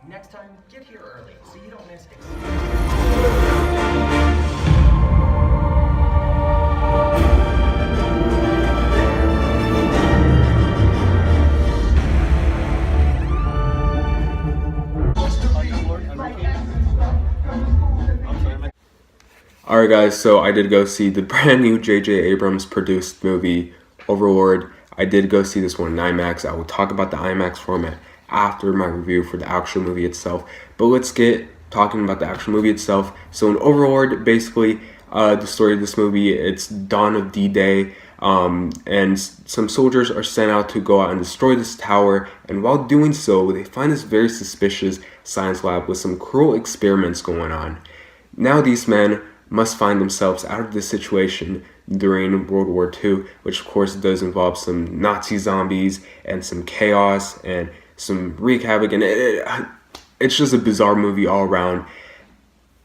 Next time, get here early so you don't miss Alright guys, so I did go see the brand new J.J. Abrams produced movie, Overlord. I did go see this one in IMAX. I will talk about the IMAX format after my review for the actual movie itself. But let's get talking about the actual movie itself. So in Overlord, basically, the story of this movie, it's dawn of D-Day, and some soldiers are sent out to go out and destroy this tower, and while doing so, they find this very suspicious science lab with some cruel experiments going on. Now these men must find themselves out of this situation during World War II, which of course does involve some Nazi zombies and some chaos and some wreak havoc, and it's just a bizarre movie all around.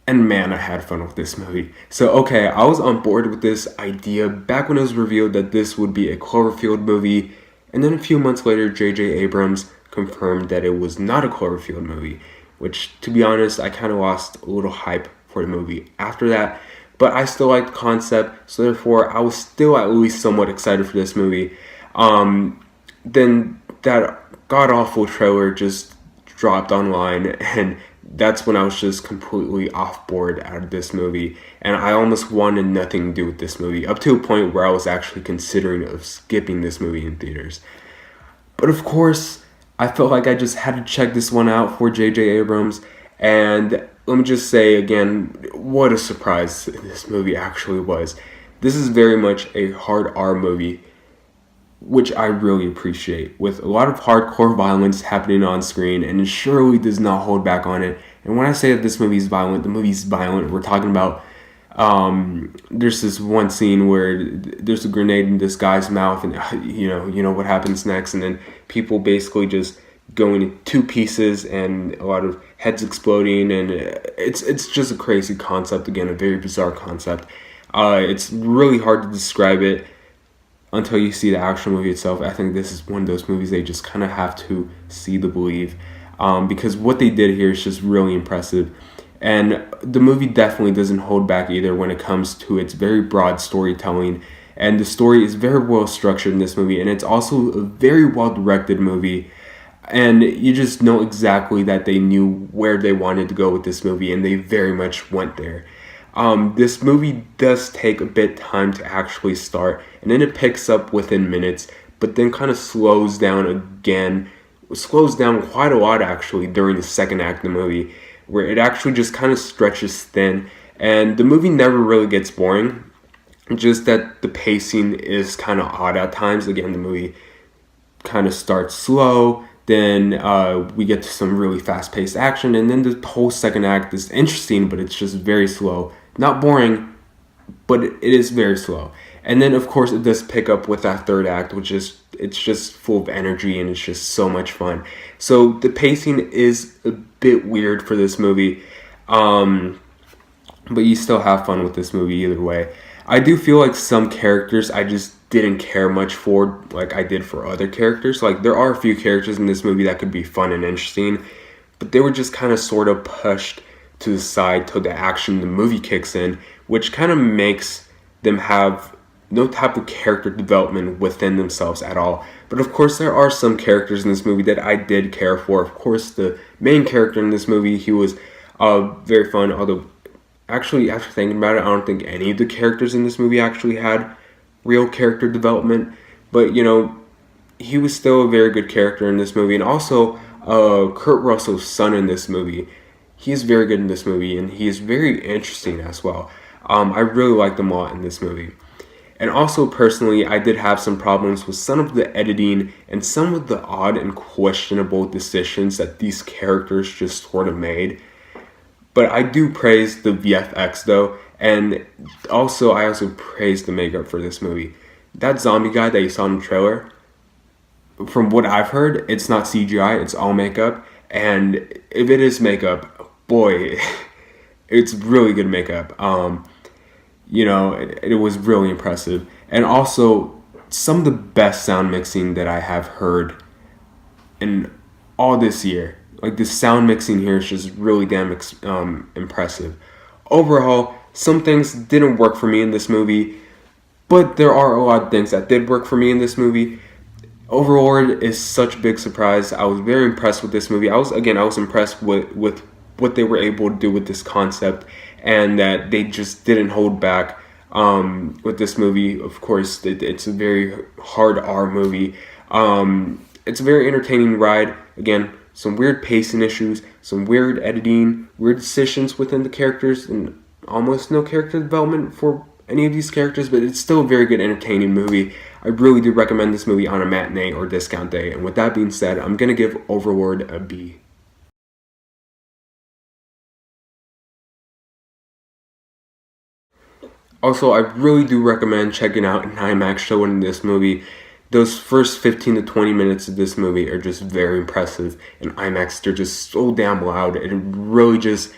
And man, I had fun with this movie. So okay, I was on board with this idea back when it was revealed that this would be a Cloverfield movie, and then a few months later, J.J. Abrams confirmed that it was not a Cloverfield movie, which, to be honest, I kind of lost a little hype for the movie after that, but I still liked the concept, so therefore I was still at least somewhat excited for this movie. Then that god-awful trailer just dropped online, and that's when I was just completely off board out of this movie, and I almost wanted nothing to do with this movie, up to a point where I was actually considering of skipping this movie in theaters. But of course, I felt like I just had to check this one out for J.J. Abrams, and let me just say again, what a surprise this movie actually was. This is very much a hard R movie, which I really appreciate, with a lot of hardcore violence happening on screen, and it surely does not hold back on it. And when I say that this movie is violent, the movie's violent. We're talking about, there's this one scene where there's a grenade in this guy's mouth, and you know what happens next, and then people basically just going in two pieces, and a lot of heads exploding, and it's just a crazy concept. Again, a very bizarre concept. It's really hard to describe it until you see the actual movie itself. I think this is one of those movies they just kind of have to see to believe, because what they did here is just really impressive. And the movie definitely doesn't hold back either when it comes to its very broad storytelling. And the story is very well structured in this movie, and it's also a very well directed movie. And you just know exactly that they knew where they wanted to go with this movie, and they very much went there. This movie does take a bit time to actually start, and then it picks up within minutes, but then kind of slows down again. It slows down quite a lot actually during the second act of the movie, where it actually just kind of stretches thin, and the movie never really gets boring, just that the pacing is kind of odd at times. Again, the movie kind of starts slow, then we get to some really fast-paced action, and then the whole second act is interesting, but it's just very slow. Not boring, but it is very slow. And then, of course, it does pick up with that third act, which is, it's just full of energy, and it's just so much fun. So the pacing is a bit weird for this movie, but you still have fun with this movie either way. I do feel like some characters I just didn't care much for, like I did for other characters. Like, there are a few characters in this movie that could be fun and interesting, but they were just kind of sort of pushed to the side till the action in the movie kicks in, which kind of makes them have no type of character development within themselves at all. But of course, there are some characters in this movie that I did care for. Of course, the main character in this movie, he was very fun, although actually, after thinking about it, I don't think any of the characters in this movie actually had real character development. But, you know, he was still a very good character in this movie. And also, Kurt Russell's son in this movie, he is very good in this movie, and he is very interesting as well. I really liked him a lot in this movie. And also, personally, I did have some problems with some of the editing and some of the odd and questionable decisions that these characters just sort of made. But I do praise the VFX though, and also I also praise the makeup for this movie. That zombie guy that you saw in the trailer, from what I've heard, it's not CGI, it's all makeup. And if it is makeup, boy, it's really good makeup. You know, it was really impressive. And also, some of the best sound mixing that I have heard in all this year. Like the sound mixing here is just really damn impressive. Overall, some things didn't work for me in this movie, but there are a lot of things that did work for me in this movie. Overlord is such a big surprise. I was very impressed with this movie. I was impressed with what they were able to do with this concept, and that they just didn't hold back with this movie. Of course, it's a very hard R movie. It's a very entertaining ride. Again, some weird pacing issues, some weird editing, weird decisions within the characters, and almost no character development for any of these characters, but it's still a very good, entertaining movie. I really do recommend this movie on a matinee or discount day. And with that being said, I'm going to give Overlord a B. Also, I really do recommend checking out an IMAX showing in this movie. Those first 15 to 20 minutes of this movie are just very impressive. In IMAX, they're just so damn loud. It really just,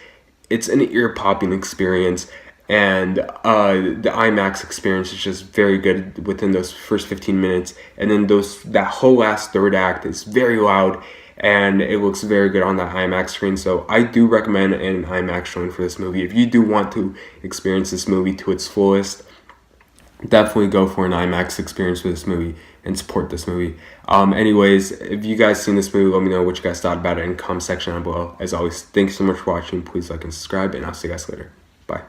it's an ear-popping experience. And the IMAX experience is just very good within those first 15 minutes. And then that whole last third act is very loud, and it looks very good on that IMAX screen. So I do recommend an IMAX showing for this movie. If you do want to experience this movie to its fullest, definitely go for an IMAX experience with this movie and support this movie. Anyways, if you guys seen this movie, let me know what you guys thought about it in the comment section down below. As always, thanks so much for watching. Please like and subscribe, and I'll see you guys later. Bye.